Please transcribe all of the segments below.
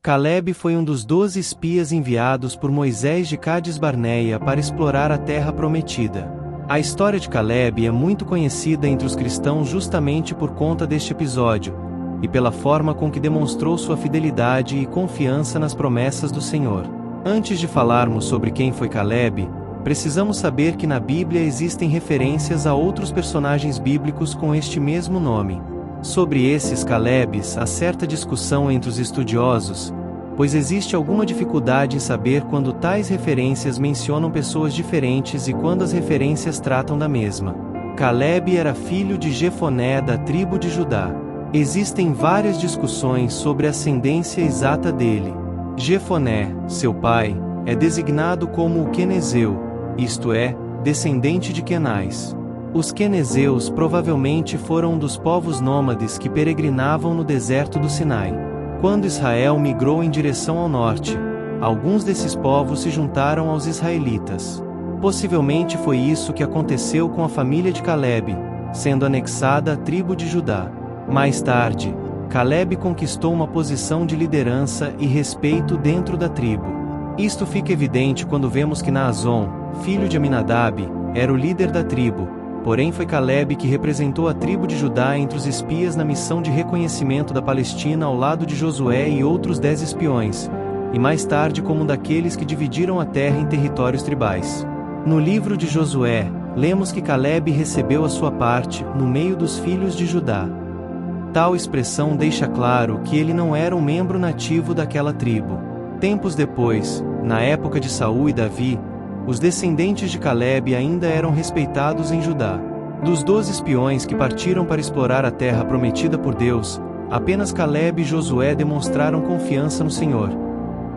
Calebe foi um dos 12 espias enviados por Moisés de Cádiz Barneia para explorar a terra prometida. A história de Calebe é muito conhecida entre os cristãos justamente por conta deste episódio, e pela forma com que demonstrou sua fidelidade e confiança nas promessas do Senhor. Antes de falarmos sobre quem foi Calebe, precisamos saber que na Bíblia existem referências a outros personagens bíblicos com este mesmo nome. Sobre esses Calebes há certa discussão entre os estudiosos, pois existe alguma dificuldade em saber quando tais referências mencionam pessoas diferentes e quando as referências tratam da mesma. Calebe era filho de Jefoné da tribo de Judá. Existem várias discussões sobre a ascendência exata dele. Jefoné, seu pai, é designado como o quenezeu, isto é, descendente de Quenais. Os quenezeus provavelmente foram um dos povos nômades que peregrinavam no deserto do Sinai. Quando Israel migrou em direção ao norte, alguns desses povos se juntaram aos israelitas. Possivelmente foi isso que aconteceu com a família de Calebe, sendo anexada à tribo de Judá. Mais tarde, Calebe conquistou uma posição de liderança e respeito dentro da tribo. Isto fica evidente quando vemos que Naazon, filho de Aminadab, era o líder da tribo, porém foi Calebe que representou a tribo de Judá entre os espias na missão de reconhecimento da Palestina ao lado de Josué e outros 10 espiões, e mais tarde como um daqueles que dividiram a terra em territórios tribais. No livro de Josué, lemos que Calebe recebeu a sua parte no meio dos filhos de Judá. Tal expressão deixa claro que ele não era um membro nativo daquela tribo. Tempos depois, na época de Saul e Davi, os descendentes de Calebe ainda eram respeitados em Judá. Dos 12 espiões que partiram para explorar a terra prometida por Deus, apenas Calebe e Josué demonstraram confiança no Senhor,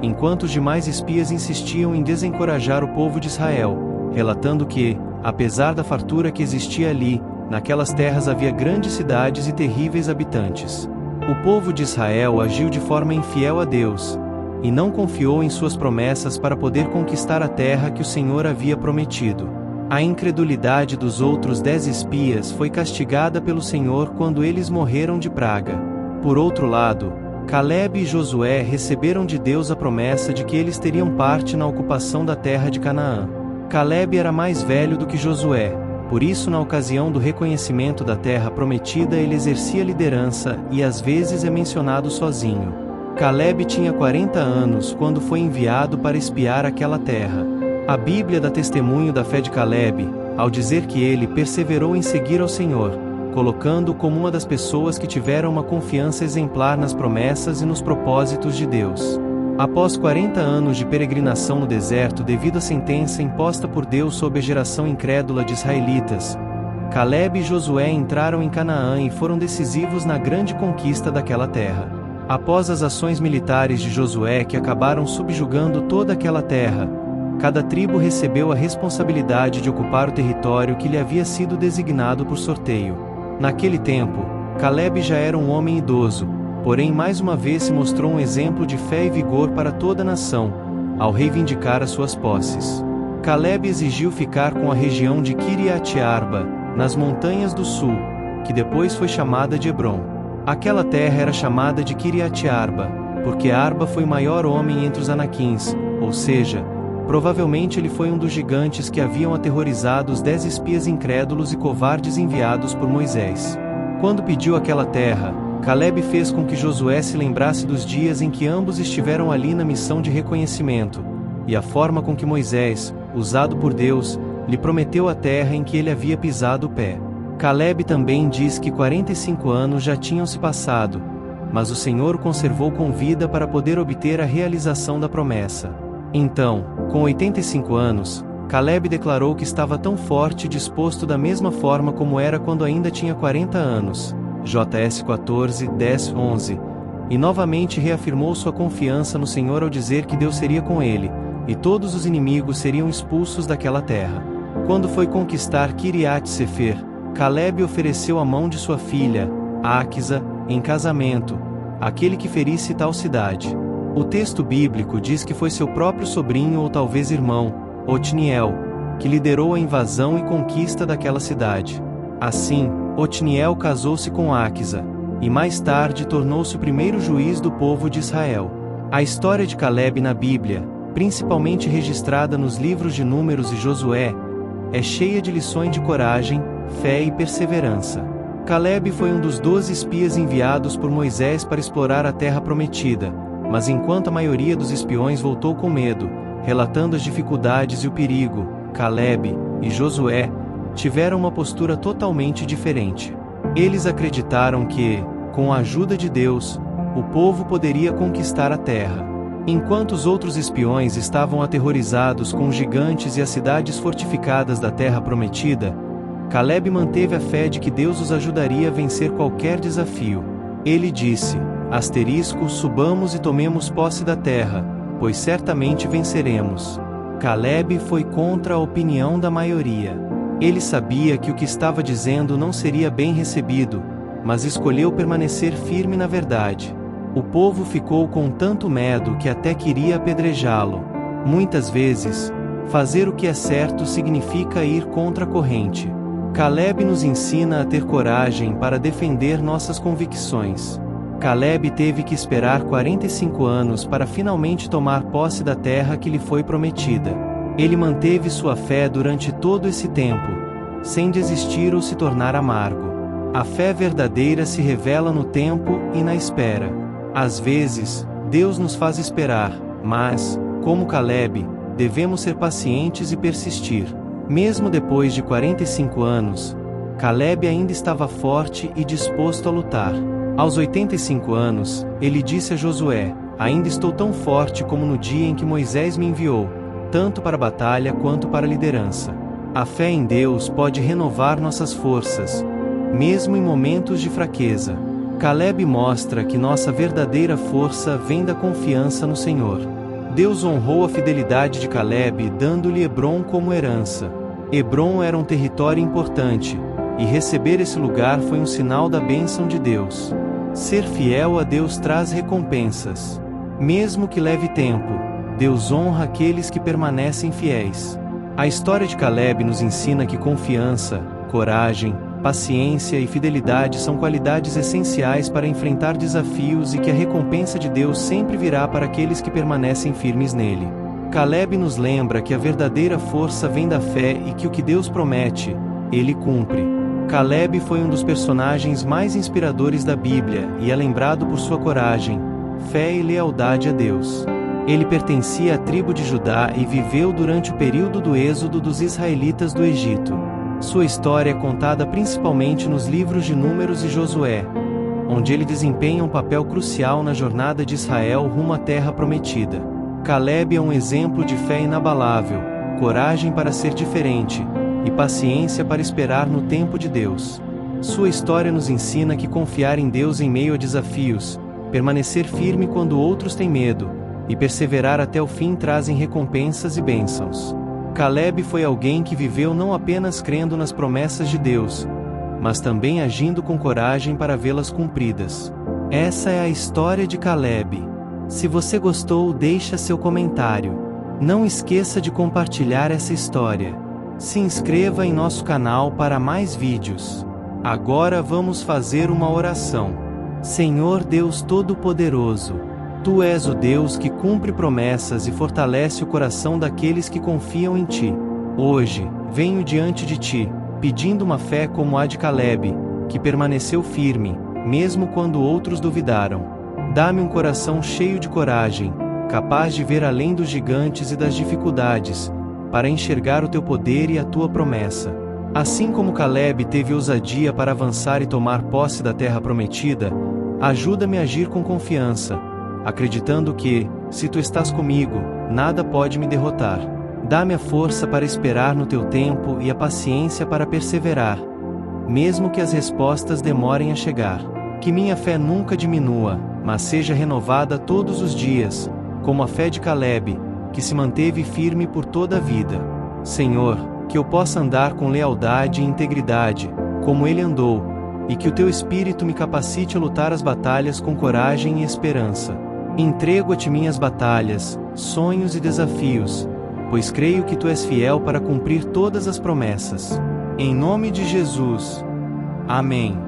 enquanto os demais espias insistiam em desencorajar o povo de Israel, relatando que, apesar da fartura que existia ali, naquelas terras havia grandes cidades e terríveis habitantes. O povo de Israel agiu de forma infiel a Deus, e não confiou em suas promessas para poder conquistar a terra que o Senhor havia prometido. A incredulidade dos outros 10 espias foi castigada pelo Senhor quando eles morreram de praga. Por outro lado, Calebe e Josué receberam de Deus a promessa de que eles teriam parte na ocupação da terra de Canaã. Calebe era mais velho do que Josué, por isso na ocasião do reconhecimento da terra prometida ele exercia liderança e às vezes é mencionado sozinho. Calebe tinha 40 anos quando foi enviado para espiar aquela terra. A Bíblia dá testemunho da fé de Calebe, ao dizer que ele perseverou em seguir ao Senhor, colocando-o como uma das pessoas que tiveram uma confiança exemplar nas promessas e nos propósitos de Deus. Após 40 anos de peregrinação no deserto devido à sentença imposta por Deus sobre a geração incrédula de israelitas, Calebe e Josué entraram em Canaã e foram decisivos na grande conquista daquela terra. Após as ações militares de Josué que acabaram subjugando toda aquela terra, cada tribo recebeu a responsabilidade de ocupar o território que lhe havia sido designado por sorteio. Naquele tempo, Calebe já era um homem idoso, porém mais uma vez se mostrou um exemplo de fé e vigor para toda a nação, ao reivindicar as suas posses. Calebe exigiu ficar com a região de Quiriat-Arba, nas montanhas do sul, que depois foi chamada de Hebrom. Aquela terra era chamada de Quiriat-Arba, porque Arba foi o maior homem entre os anaquins, ou seja, provavelmente ele foi um dos gigantes que haviam aterrorizado os 10 espias incrédulos e covardes enviados por Moisés. Quando pediu aquela terra, Calebe fez com que Josué se lembrasse dos dias em que ambos estiveram ali na missão de reconhecimento, e a forma com que Moisés, usado por Deus, lhe prometeu a terra em que ele havia pisado o pé. Calebe também diz que 45 anos já tinham se passado, mas o Senhor o conservou com vida para poder obter a realização da promessa. Então, com 85 anos, Calebe declarou que estava tão forte e disposto da mesma forma como era quando ainda tinha 40 anos, JS 14, 10, 11, e novamente reafirmou sua confiança no Senhor ao dizer que Deus seria com ele, e todos os inimigos seriam expulsos daquela terra. Quando foi conquistar Quiriat-Sefer, Calebe ofereceu a mão de sua filha, Áquisa, em casamento, àquele que ferisse tal cidade. O texto bíblico diz que foi seu próprio sobrinho ou talvez irmão, Otniel, que liderou a invasão e conquista daquela cidade. Assim, Otniel casou-se com Áquisa, e mais tarde tornou-se o primeiro juiz do povo de Israel. A história de Caleb na Bíblia, principalmente registrada nos livros de Números e Josué, é cheia de lições de coragem, fé e perseverança. Caleb foi um dos 12 espias enviados por Moisés para explorar a terra prometida, mas enquanto a maioria dos espiões voltou com medo, relatando as dificuldades e o perigo, Caleb e Josué tiveram uma postura totalmente diferente. Eles acreditaram que, com a ajuda de Deus, o povo poderia conquistar a terra. Enquanto os outros espiões estavam aterrorizados com os gigantes e as cidades fortificadas da terra prometida, Caleb manteve a fé de que Deus os ajudaria a vencer qualquer desafio. Ele disse: subamos e tomemos posse da terra, pois certamente venceremos. Caleb foi contra a opinião da maioria. Ele sabia que o que estava dizendo não seria bem recebido, mas escolheu permanecer firme na verdade. O povo ficou com tanto medo que até queria apedrejá-lo. Muitas vezes, fazer o que é certo significa ir contra a corrente. Caleb nos ensina a ter coragem para defender nossas convicções. Caleb teve que esperar 45 anos para finalmente tomar posse da terra que lhe foi prometida. Ele manteve sua fé durante todo esse tempo, sem desistir ou se tornar amargo. A fé verdadeira se revela no tempo e na espera. Às vezes, Deus nos faz esperar, mas, como Caleb, devemos ser pacientes e persistir. Mesmo depois de 45 anos, Caleb ainda estava forte e disposto a lutar. Aos 85 anos, ele disse a Josué: ainda estou tão forte como no dia em que Moisés me enviou, tanto para a batalha quanto para a liderança. A fé em Deus pode renovar nossas forças, mesmo em momentos de fraqueza. Caleb mostra que nossa verdadeira força vem da confiança no Senhor. Deus honrou a fidelidade de Caleb dando-lhe Hebrom como herança. Hebrom era um território importante, e receber esse lugar foi um sinal da bênção de Deus. Ser fiel a Deus traz recompensas. Mesmo que leve tempo, Deus honra aqueles que permanecem fiéis. A história de Caleb nos ensina que confiança, coragem, paciência e fidelidade são qualidades essenciais para enfrentar desafios e que a recompensa de Deus sempre virá para aqueles que permanecem firmes nele. Caleb nos lembra que a verdadeira força vem da fé e que o que Deus promete, Ele cumpre. Caleb foi um dos personagens mais inspiradores da Bíblia e é lembrado por sua coragem, fé e lealdade a Deus. Ele pertencia à tribo de Judá e viveu durante o período do êxodo dos israelitas do Egito. Sua história é contada principalmente nos livros de Números e Josué, onde ele desempenha um papel crucial na jornada de Israel rumo à terra prometida. Caleb é um exemplo de fé inabalável, coragem para ser diferente, e paciência para esperar no tempo de Deus. Sua história nos ensina que confiar em Deus em meio a desafios, permanecer firme quando outros têm medo, e perseverar até o fim trazem recompensas e bênçãos. Caleb foi alguém que viveu não apenas crendo nas promessas de Deus, mas também agindo com coragem para vê-las cumpridas. Essa é a história de Caleb. Se você gostou, deixa seu comentário. Não esqueça de compartilhar essa história. Se inscreva em nosso canal para mais vídeos. Agora vamos fazer uma oração. Senhor Deus Todo-Poderoso, Tu és o Deus que cumpre promessas e fortalece o coração daqueles que confiam em Ti. Hoje, venho diante de Ti, pedindo uma fé como a de Caleb, que permaneceu firme, mesmo quando outros duvidaram. Dá-me um coração cheio de coragem, capaz de ver além dos gigantes e das dificuldades, para enxergar o Teu poder e a Tua promessa. Assim como Caleb teve ousadia para avançar e tomar posse da terra prometida, ajuda-me a agir com confiança, acreditando que, se Tu estás comigo, nada pode me derrotar. Dá-me a força para esperar no Teu tempo e a paciência para perseverar, mesmo que as respostas demorem a chegar. Que minha fé nunca diminua, mas seja renovada todos os dias, como a fé de Caleb, que se manteve firme por toda a vida. Senhor, que eu possa andar com lealdade e integridade, como ele andou, e que o Teu Espírito me capacite a lutar as batalhas com coragem e esperança. Entrego a Ti minhas batalhas, sonhos e desafios, pois creio que Tu és fiel para cumprir todas as promessas. Em nome de Jesus. Amém.